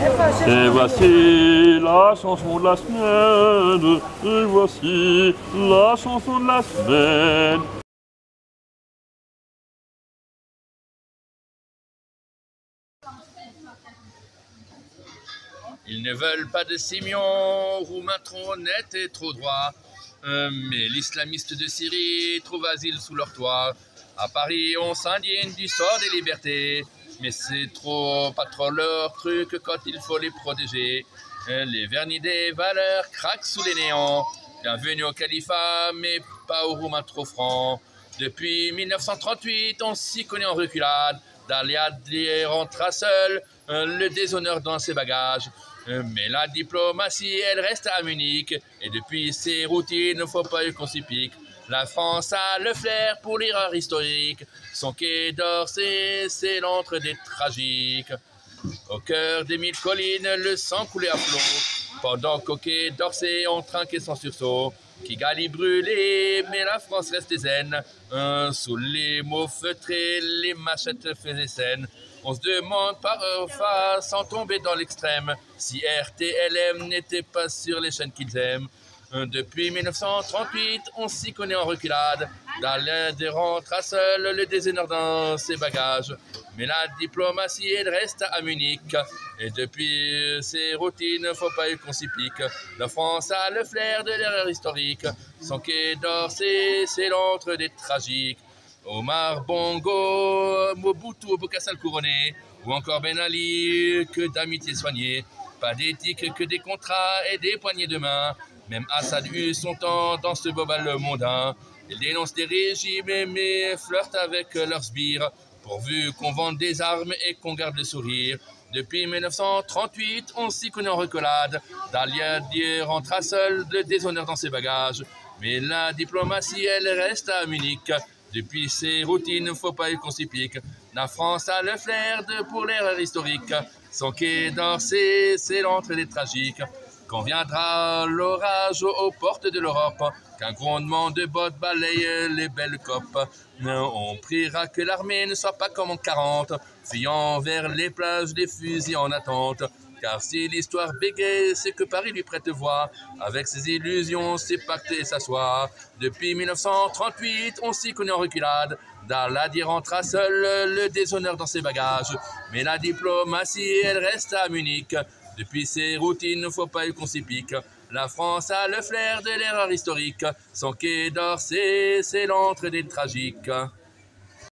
Et voici la chanson de la semaine. Et voici la chanson de la semaine. Ils ne veulent pas de Simeon, roumain trop honnête et trop droit. Mais l'islamiste de Syrie trouve asile sous leur toit. À Paris, on s'indigne du sort des libertés. Mais c'est pas trop leur truc quand il faut les protéger. Les vernis des valeurs craquent sous les néons. Bienvenue au califat, mais pas aux roumains trop francs. Depuis 1938, on s'y connaît en reculade. Daliad rentra seul, le déshonneur dans ses bagages. Mais la diplomatie, elle reste à Munich. Et depuis ses routines, il ne faut pas qu'on s'y pique. La France a le flair pour l'erreur historique. Son quai d'Orsay, c'est l'antre des tragiques. Au cœur des 1000 collines, le sang coulait à flot. Pendant qu'au quai d'Orsay, on trinquait sans sursaut. Kigali brûlait, mais la France restait zen. Sous les mots feutrés, les machettes faisaient scène. On se demande parfois, sans tomber dans l'extrême, si RTLM n'était pas sur les chaînes qu'ils aiment. Depuis 1938, on s'y connaît en reculade. Daliad rentre à seul, le déshonneur dans ses bagages. Mais la diplomatie, elle reste à Munich. Et depuis ses routines, faut pas qu'on s'y pique. La France a le flair de l'erreur historique. Son quai d'Orsay, c'est l'antre des tragiques. Omar Bongo, Mobutu Bokassa couronné, ou encore Ben Ali, que d'amitié soignée. Pas d'éthique que des contrats et des poignées de main. Même Assad eut son temps dans ce bobal mondain. Ils dénoncent des régimes mais flirtent avec leurs sbires, pourvu qu'on vende des armes et qu'on garde le sourire. Depuis 1938, on s'y connaît en reculade. Daliad rentra seul, le déshonneur dans ses bagages. Mais la diplomatie, elle reste à Munich. Depuis ses routines, faut pas qu'on s'y pique. La France a le flair pour l'erreur historique. Son quai d'Orsay, c'est l'entrée des tragiques. Quand viendra l'orage aux portes de l'Europe, qu'un grondement de bottes balaye les belles copes, on priera que l'armée ne soit pas comme en 40, fuyant vers les plages des fusils en attente. Car si l'histoire bégaye, c'est que Paris lui prête voix, avec ses illusions, ses pactes et sa soie. Depuis 1938, on s'y connaît en reculade. Daliad rentra seul, le déshonneur dans ses bagages. Mais la diplomatie, elle reste à Munich. Depuis ses routines, faut pas qu'on s'y pique. La France a le flair de l'erreur historique. Son quai d'Orsay, c'est l'entrée des tragiques.